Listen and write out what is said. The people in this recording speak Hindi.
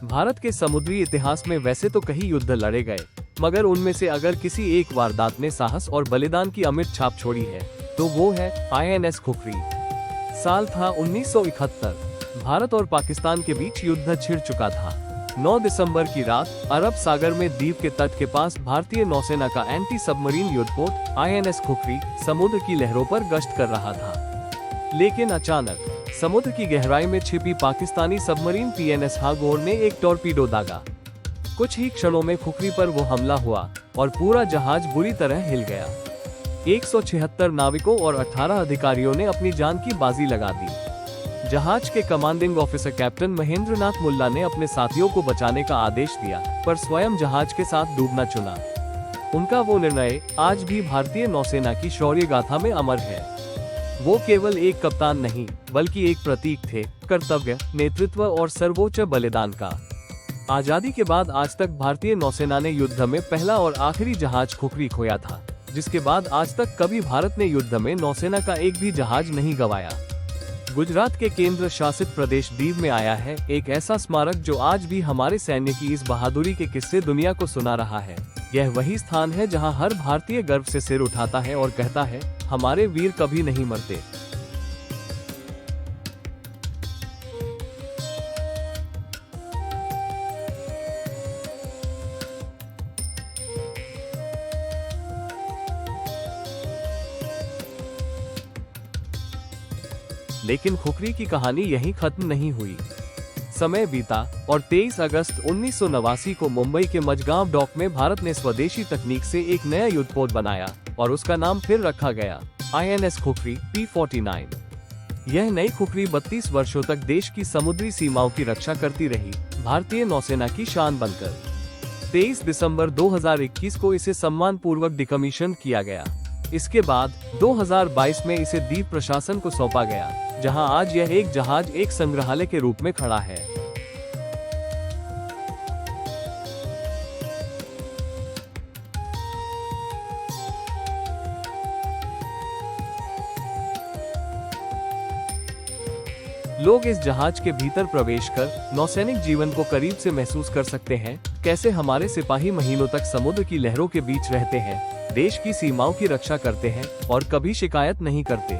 भारत के समुद्री इतिहास में वैसे तो कई युद्ध लड़े गए, मगर उनमें से अगर किसी एक वारदात ने साहस और बलिदान की अमिट छाप छोड़ी है तो वो है INS खुखरी। साल था 1971। भारत और पाकिस्तान के बीच युद्ध छिड़ चुका था। 9 दिसंबर की रात अरब सागर में द्वीप के तट के पास भारतीय नौसेना का एंटी सबमरीन युद्धपोत INS खुखरी समुद्र की लहरों पर गश्त कर रहा था। लेकिन अचानक समुद्र की गहराई में छिपी पाकिस्तानी सबमरीन PNS हागोर ने एक टॉर्पीडो दागा। कुछ ही क्षणों में खुखरी पर वो हमला हुआ और पूरा जहाज बुरी तरह हिल गया। 176 नाविकों और 18 अधिकारियों ने अपनी जान की बाजी लगा दी। जहाज के commanding officer captain Mahendra Nath मुल्ला ने अपने साथियों को बचाने का आदेश दिया, पर स्वयं जहाज के साथ डूबना चुना। उनका वो निर्णय आज भी भारतीय नौसेना की शौर्य गाथा में अमर है। वो केवल एक कप्तान नहीं, बल्कि एक प्रतीक थे कर्तव्य, नेतृत्व और सर्वोच्च बलिदान का। आजादी के बाद आज तक भारतीय नौसेना ने युद्ध में पहला और आखिरी जहाज खुखरी खोया था, जिसके बाद आज तक कभी भारत ने युद्ध में नौसेना का एक भी जहाज नहीं गंवाया। गुजरात के केंद्र शासित प्रदेश दीव में आया है एक ऐसा स्मारक जो आज भी हमारे सैन्य की इस बहादुरी के किस्से दुनिया को सुना रहा है। यह वही स्थान है जहां हर भारतीय गर्व से सिर उठाता है और कहता है, हमारे वीर कभी नहीं मरते। लेकिन खुखरी की कहानी यहीं खत्म नहीं हुई। समय बीता और 23 अगस्त 1989 को मुंबई के मझगांव डॉक में भारत ने स्वदेशी तकनीक से एक नया युद्धपोत बनाया और उसका नाम फिर रखा गया INS खुखरी P49। यह नई खुखरी 32 वर्षों तक देश की समुद्री सीमाओं की रक्षा करती रही, भारतीय नौसेना की शान बनकर। 23 दिसंबर 2021 को इसे सम्मान पूर्वक डिकमीशन किया गया। इसके बाद 2022 में इसे द्वीप प्रशासन को सौंपा गया, जहां आज यह एक जहाज एक संग्रहालय के रूप में खड़ा है। लोग इस जहाज के भीतर प्रवेश कर नौसैनिक जीवन को करीब से महसूस कर सकते हैं, कैसे हमारे सिपाही महीनों तक समुद्र की लहरों के बीच रहते हैं, देश की सीमाओं की रक्षा करते हैं और कभी शिकायत नहीं करते।